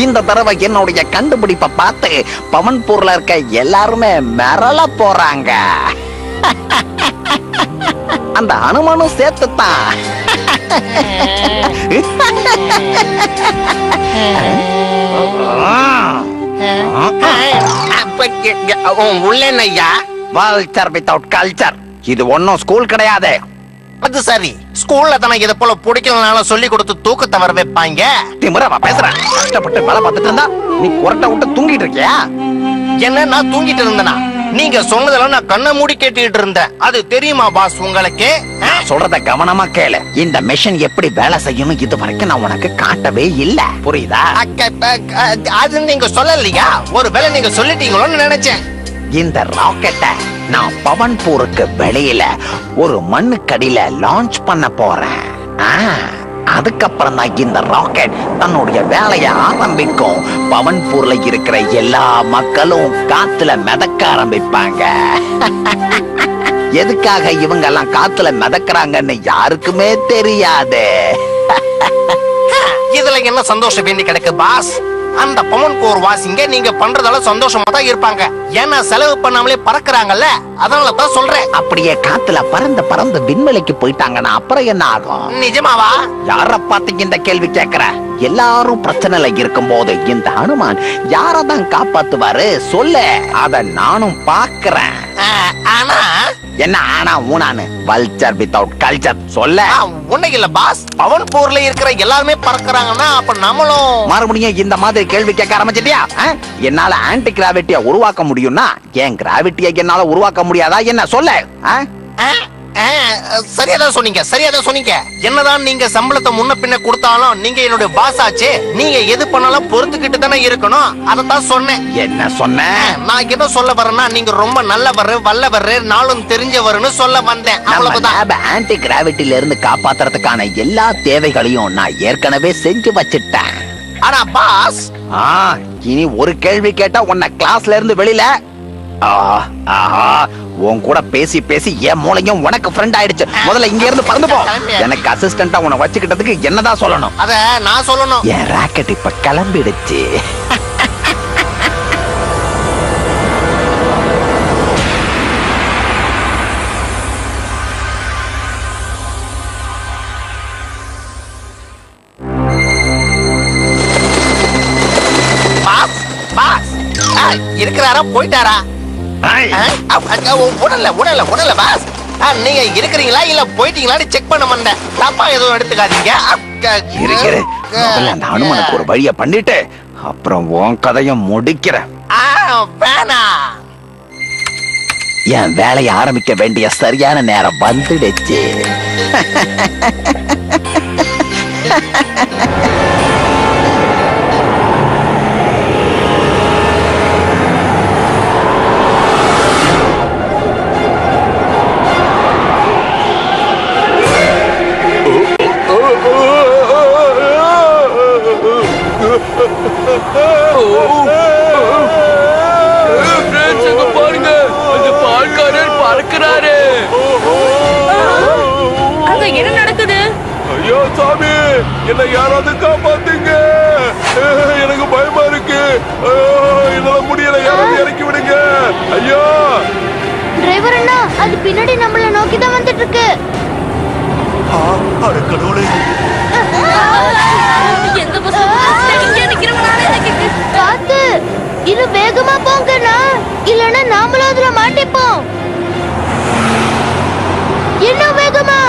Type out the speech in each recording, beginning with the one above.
இந்த தடவை என்னுடைய கண்டுபிடிப்பை பார்த்து பவன்பூர்ல இருக்க எல்லாருமே மிரள போறாங்க. அந்த அனுமனும் சேர்த்துத்தான். உள்ளையா வல்ச்சர் வித்தவுட் கல்ச்சர். இது ஒன்னும் ஸ்கூல் கிடையாது. அது சரி, ஸ்கூல்ல தானே இதை போல பிடிக்கலனாலும் சொல்லி கொடுத்து தூக்கத்தை வர வைப்பாங்க. திமிரவா பேசுற. கஷ்டப்பட்டு வேலை பார்த்துட்டு இருந்தா நீ குரட்டை விட்டு தூங்கிட்டு இருக்கியா? என்ன நான் தூங்கிட்டு இருந்தேனா? நீங்க சொன்னதெல்லாம் நான் கண்ணை மூடி கேட்டுக்கிட்டு இருந்தேன். அது தெரியுமா பாஸ் உங்களுக்கு? சொல்றத கவனமா கேளு. இந்த மெஷின் எப்படி வேலை செய்யணும் இது வரைக்கும் நான் உனக்கு காட்டவே இல்ல. புரியுதா? அது நீங்க சொல்லலையா? ஒருவேளை நீங்க சொல்லிட்டீங்களோன்னு நினைச்சேன். இந்த ராக்கெட்டை நான் பவன்பூருக்கு வெளியில ஒரு மண்ணுக்கடியில லான்ச் பண்ண போறேன். அதுக்கப்புறம் தான் இந்த ராக்கெட் தன்னுடைய வேலையை ஆரம்பிக்கும். பவன்பூர்ல இருக்கிற எல்லா மக்களும் காத்துல மிதக்க ஆரம்பிப்பாங்க. எதுக்காக இவங்க எல்லாம் காத்துல மிதக்குறாங்கன்னு யாருக்குமே தெரியாது. இதுல என்ன சந்தோஷம் வேண்டி கிடக்கு பாஸ்? அந்த பவன்பூர் வாசிங்க நீங்க பண்றதால சந்தோஷமா தான் இருப்பாங்க. ஏன்னா செலவு பண்ணாமலே பறக்குறாங்கல்ல, அதனால தான் சொல்றேன். அப்படியே காத்துல பறந்து பறந்து விண்வெளிக்கு போயிட்டாங்கன்னா அப்புறம் என்ன ஆகும்? நிஜமாவா? யார பாத்தீங்க இந்த கேள்வி கேக்குற? எல்லாரும் பிரச்சனைல இருக்கும் போது இந்த ஹனுமான் யாரதான் காப்பாத்துவாரு சொல்லு. அத நானும் பாக்குறேன். ஆனா என்ன ஆனா ஊனானு? வல்ச்சர் வித்தவுட் கல்ச்சர் சொல்ல. ஒண்ணு இல்ல பாஸ், பவன்பூர்ல இருக்கிற எல்லாருமே பறக்குறாங்கன்னா அப்ப நம்மளும் மறுபடியும் இந்த மாதிரி கேள்வி கேட்க ஆரம்பிச்சிட்டியா? என்னால ஆன்டி கிராவிட்டிய உருவாக்க முடியும்னா என் கிராவிட்டியை என்னால உருவாக்க முடியாதா என்ன சொல்ல? சரியாதான் சொன்னீங்க. என்னதான் நீங்க சம்பளத்தை முன்ன பின்ன கொடுத்தாலும் நீங்க என்னுடைய பாஸ் ஆச்சு. நீங்க எது பண்ணாலும் பொறுத்துக்கிட்டு தானே இருக்கணும். அதத்தான் சொன்னேன். என்ன சொன்ன? நான் என்ன சொல்ல வரேன்னா நீங்க ரொம்ப நல்லவர், வல்லவர், நாளும் தெரிஞ்சவர்னு சொல்ல வந்தேன். அவ்வளவுதான். ஆன்டி கிராவிட்டில இருந்து காப்பாத்துறதுக்கான எல்லா தேவைகளையும் நான் ஏற்கனவே செஞ்சு வச்சிட்டேன். ஆனா பாஸ், இனி ஒரு கேள்வி கேட்டா உன்னை கிளாஸ்ல இருந்து வெளியில. உன் கூட பேசி பேசி என் மூளையும் உனக்கு ஃப்ரெண்ட் ஆயிடுச்சு. முதல்ல இங்க இருந்து பறந்து போ. எனக்கு அசிஸ்டண்டா உன்னை வச்சுக்கிட்டதுக்கு என்னதான் சொல்லணும்? அத நான் சொல்லணும். என் ராக்கெட் இப்ப கிளம்பிடுச்சு. இருக்கிறாரா போயிட்டாரா? உடல பாஸ், நீங்க இருக்கிறீங்களா இல்ல போயிட்டீங்களான்னு செக் பண்ண வந்தேன். தப்பா எதுவும் எடுத்துக்காதீங்க. அந்த அனுமனுக்கு ஒரு வழிய பண்ணிட்டு அப்புறம் உன் கதையை முடிக்கிறேன். என் வேலையை ஆரம்பிக்க வேண்டிய சரியான நேரம் வந்துடுச்சு. பாருங்க, அந்த பால்காரர் பறக்கிறாரு. அங்க என்ன நடக்குது? ஐயோ சாமி, என்ன யாராவது காப்பாத்துங்க. எனக்கு பயமா இருக்கு. என்னால முடியல, யாராவது இறக்கி விடுங்க. ஐயோ டிரைவர் அண்ணா, அது பின்னாடி நம்மள நோக்கி தான் வந்துட்டு இருக்கு. அட கடவுளே. எந்த பஸ் இங்க நிக்கிறவனால காத்து, இன்னும் வேகமா போங்கண்ணா, இல்லனா நாமளும் அதுல மாட்டிப்போம். இன்னும் வேகமா.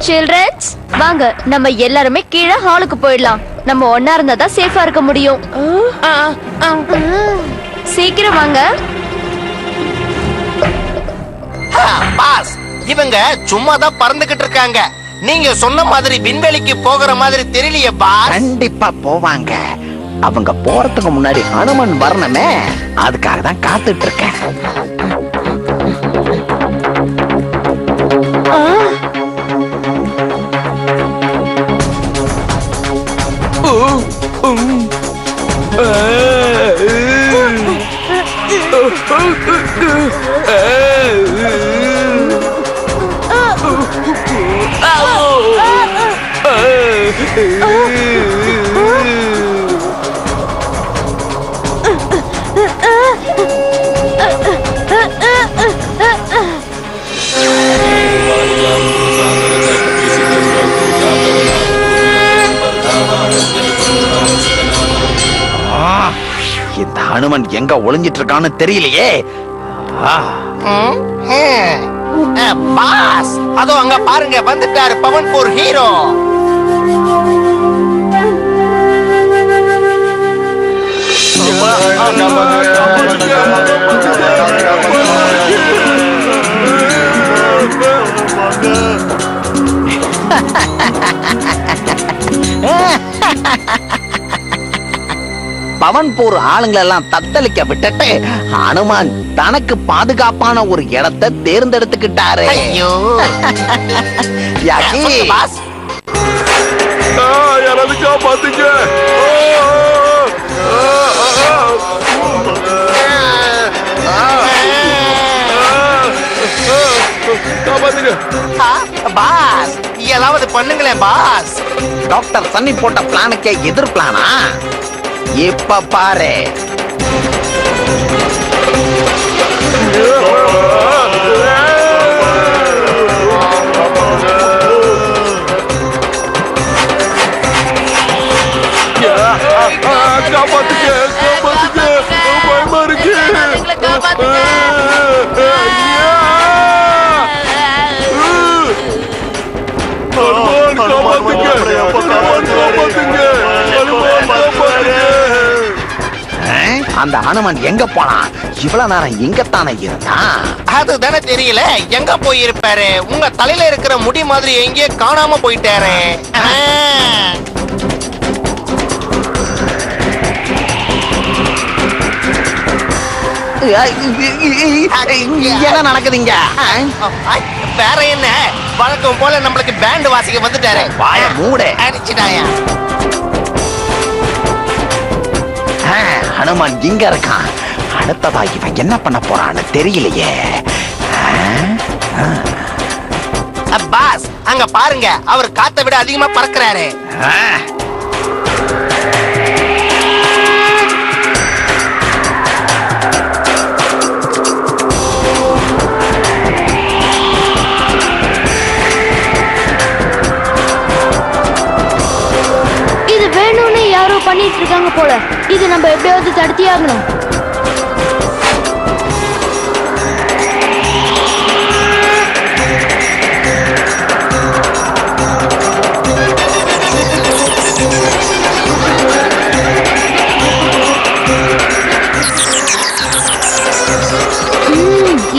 சில்ட்ரன்ஸ், வாங்க நம்ம எல்லாருமே கீழே ஹாலுக்கு போயிடலாம். நம்ம ஒண்ணா இருந்தா தான் சேஃபா இருக்க முடியும். சீக்கிரம் வாங்க. பாஸ், இவங்க சும்மா தான் பறந்துகிட்டு இருக்காங்க. நீங்க சொன்ன மாதிரி விண்வெளிக்கு போகிற மாதிரி தெரியலையே பாஸ். கண்டிப்பா போவாங்க. அவங்க போறதுக்கு முன்னாடி ஹனுமன் வரணுமே, அதுக்காக தான் காத்துட்டு இருக்கேன். இந்த ஹனுமன் எங்க ஒளிஞ்சிட்டு இருக்கான்னு தெரியலையே. பாஸ் அதோ அங்க பாருங்க, வந்துட்டாரு பவன்பூர் ஹீரோ. பவன்பூர் ஆளுங்களை எல்லாம் தத்தளிக்க விட்டுட்டு ஹனுமான் தனக்கு பாதுகாப்பான ஒரு இடத்தை தேர்ந்தெடுத்துக்கிட்டாரு. ஐயோ யாகி, பாஸ் யாராவது காப்பாத்துங்க. காப்பாத்துங்க. பாஸ் ஏதாவது பண்ணுங்களேன் பாஸ். டாக்டர் சன்னி போட்ட பிளானுக்கே எதிர் பிளானா? இப்ப பாரு. காப்பாத்துங்க, காப்பாத்துங்க, பயமா இருக்கு. ஹனுமான் காப்பாத்துங்க, ஹனுமான் காப்பாத்துங்க, ஹனுமான் காப்பாத்துங்க. அந்த ஹனுமான் எங்க போனான்? இவ்வளவு நேரம் இங்கத்தானே இருந்தான். அதுதானே தெரியல, எங்க போயிருப்பாரு? உங்க தலையில இருக்கிற முடி மாதிரி எங்கேயோ காணாம போயிட்டாரு. என்ன நடக்குதுங்க? வேற என்ன, வழக்கம் போல நம்மளுக்கு பேண்ட் வாசிக்க வந்துட்டாரு. வாய மூடு. அடிச்சுட்டாயா? ஹனுமான் இங்க இருக்கான். அடுத்ததா இவன் என்ன பண்ண போறான்னு தெரியலையே. பாஸ் அங்க பாருங்க, அவர் காத்தை விட அதிகமா பறக்கிறாரு. இது வேணும்னு யாரோ பண்ணிட்டு இருக்காங்க போல. இது நம்ம எப்படியாவது தடுத்தே ஆகணும்.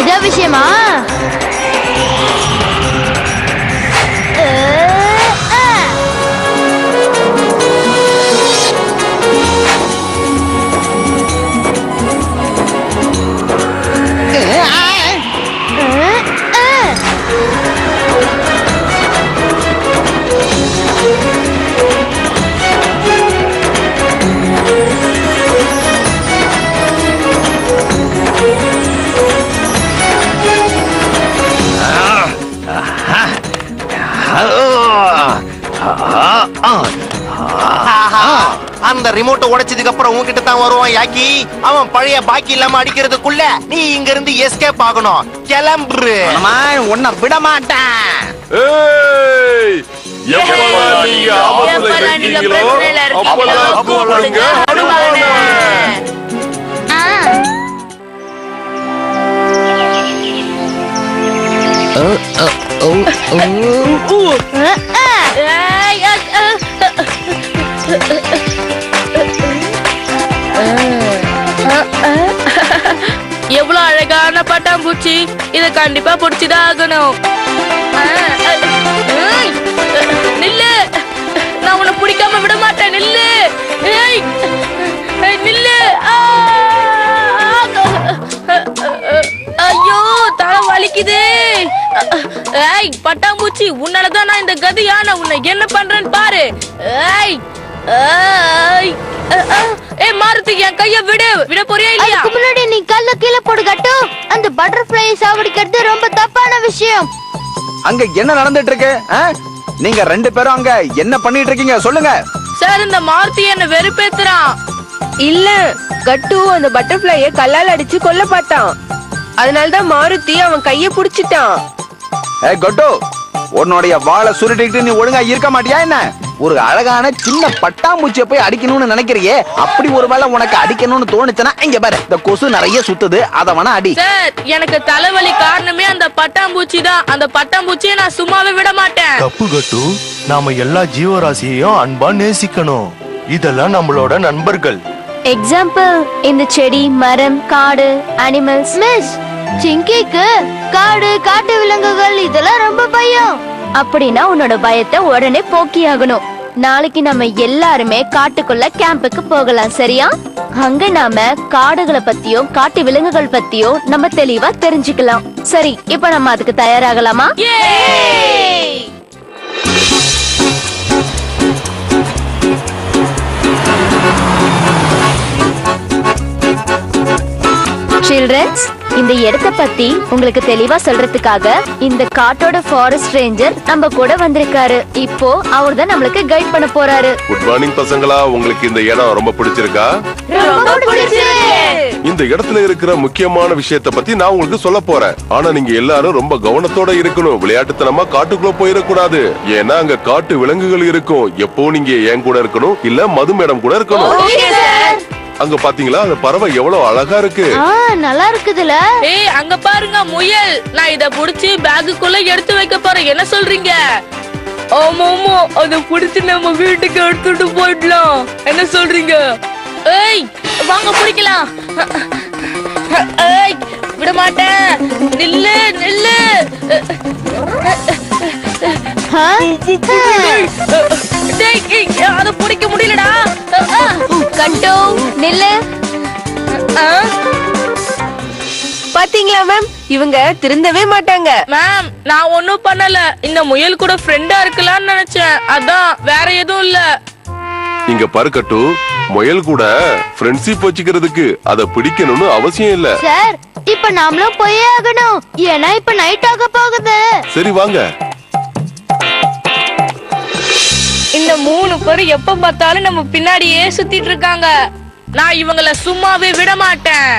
இதா விஷயமா? அந்த ரிமோட்டை உடைச்சதுக்கு அப்புறம் உன்கிட்ட தான் வருவான் யாக்கி. அவன் பழைய பாக்கி இல்லாம அடிக்கிறதுக்குள்ள நீ இங்க இருந்து எஸ்கேப் ஆகணும். கிளம்பு. உன்னை விட மாட்டேன். ஏய், எப்பெல்லாம் நீங்க ஆபத்துல இருக்கீங்களோ அப்பெல்லாம் கூப்பிடுங்க ஹனுமானை. எவ்வளவு அழகான பட்டாம்பூச்சி. இத கண்டிப்பா பிடிச்சுதான் ஆகணும். நில்லு, நான் உன்னை பிடிக்காம விட மாட்டேன். நில்லு, நில்லு. ஐயோ, தலை வலிக்குது. ஏய் பட்டாம்பூச்சி, உன்னாலதான் நான் இந்த கதியான. உன்னை என்ன பண்றேன்னு பாரு. ஏய் ஏய் மாருதி, என் கைய விட போறியா இல்லையா? முன்னாடி நீ கல்ல கீழே போடு கட்டு. அந்த பட்டர்ஃப்ளை சாவடிக்கிறது ரொம்ப தப்பான விஷயம். அங்க என்ன நடந்துட்டு இருக்கு? நீங்க 2 பேரும் அங்க என்ன பண்ணிட்டு இருக்கீங்க சொல்லுங்க. சார் இந்த மாருதி என்ன வெறுப்பேத்துறான். இல்ல, கட்டு அந்த பட்டர்ஃப்ளைய கல்லால் அடிச்சு கொல்ல பார்த்தான். அதனாலதான் மாருதி அவன் கைய புடிச்சிட்டான். கொட்டு, உன்னுடைய வாளை சுருட்டிட்டு நீ ஒழுங்கா இருக்க மாட்டியா என்ன? ஒரு அழகான சின்ன பட்டாம்பூச்சியை போய் அடிக்கணும்னு நினைக்கிறியே, அப்படி ஒருவேளை உனக்கு அடிக்கணும்னு தோணுச்சுன்னா இங்க பாரு, இந்த கொசு நிறைய சுத்துது, அத வேணா அடி. சார் எனக்கு தலைவலி காரணமே அந்த பட்டாம்பூச்சி தான். அந்த பட்டாம்பூச்சியை நான் சும்மாவே விட மாட்டேன். தப்பு கட்டு. நாம எல்லா ஜீவராசியையும் அன்பா நேசிக்கணும். இதெல்லாம் நம்மளோட நண்பர்கள். எக்ஸாம்பிள் இந்த செடி, மரம், காடு, அனிமல்ஸ். மிஸ் சிங்கிக்கு காடு, காட்டு விலங்குகள் இதெல்லாம் ரொம்ப பயம். அப்படின்னா உன்னோட பயத்தை உடனே போக்கியாகணும். நாளைக்கு நம்ம எல்லாருமே காட்டுக்குள்ள கேம்புக்கு போகலாம், சரியா? அங்க நாம காடுகளை பத்தியும் காட்டு விலங்குகள் பத்தியும் நம்ம தெளிவா தெரிஞ்சுக்கலாம். சரி, இப்ப நம்ம அதுக்கு தயாராகலாமா? சில்ட்ரன்ஸ், இந்த இடத்த பத்தி உங்களுக்கு தெளிவா சொல்றதுக்காக இந்த காட்டோட ஃபாரஸ்ட் ரேஞ்சர் நம்ம கூட வந்திருக்காரு. இப்போ அவர் தான் நம்மளுக்கு கைட் பண்ண போறாரு. குட் மார்னிங் பசங்களா, உங்களுக்கு இந்த இடம் ரொம்ப பிடிச்சிருக்கா? இந்த இடத்துல இருக்கிற முக்கியமான விஷயத்த பத்தி நான் உங்களுக்கு சொல்ல போறேன். ஆனா நீங்க எல்லாரும் ரொம்ப கவனத்தோட இருக்கணும். விளையாட்டுத்தனமா காட்டுக்குள்ள போயிடக்கூடாது. ஏன்னா அங்க காட்டு விலங்குகள் இருக்கும். எப்போ நீங்க என் கூட இருக்கணும், இல்ல மது மேடம் கூட இருக்கணும். அங்க பாத்தீங்களா அந்த பறவை எவ்வளவு அழகா இருக்கு. நல்லா இருக்குதுல. ஏய் அங்க பாருங்க முயல். நான் இத புடிச்சு பேக்குக்குள்ள எடுத்து வைக்க போறேன். என்ன சொல்றீங்க? ஆமா, அத புடிச்சு நம்ம வீட்டுக்கு எடுத்துட்டு போயிடலாம். என்ன சொல்றீங்க? ஏய் வாங்க பிடிக்கலாம். ஏய் விட மாட்டேன். நில்லு நில்லு. அத பிடிக்க முடியலடா. கண்டு நில்லு. பாத்தீங்களா மேம், இவங்க திருந்தவே மாட்டாங்க. மேம் நான் ஒண்ணும் பண்ணல. இந்த முயல் கூட ஃப்ரெண்டா இருக்கலாம்னு நினைச்சேன். அதான், வேற எதுவும் இல்ல. இங்க பருக்கட்டு, முயல் கூட ஃப்ரெண்ட்ஷிப் வச்சுக்கிறதுக்கு அத பிடிக்கணும்னு அவசியம் இல்ல. சார், இப்ப நாமளும் போயே ஆகணும். ஏன்னா இப்ப நைட் ஆக போகுது. சரி வாங்க. இந்த 3 பேரும் எப்ப பார்த்தாலும் நம்ம பின்னாடியே சுத்திட்டு இருக்காங்க. நான் இவங்கள சும்மாவே விட மாட்டேன்.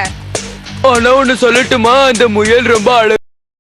ஆனா ஒண்ணு சொல்லட்டுமா, அந்த முயல் ரொம்ப அழகு.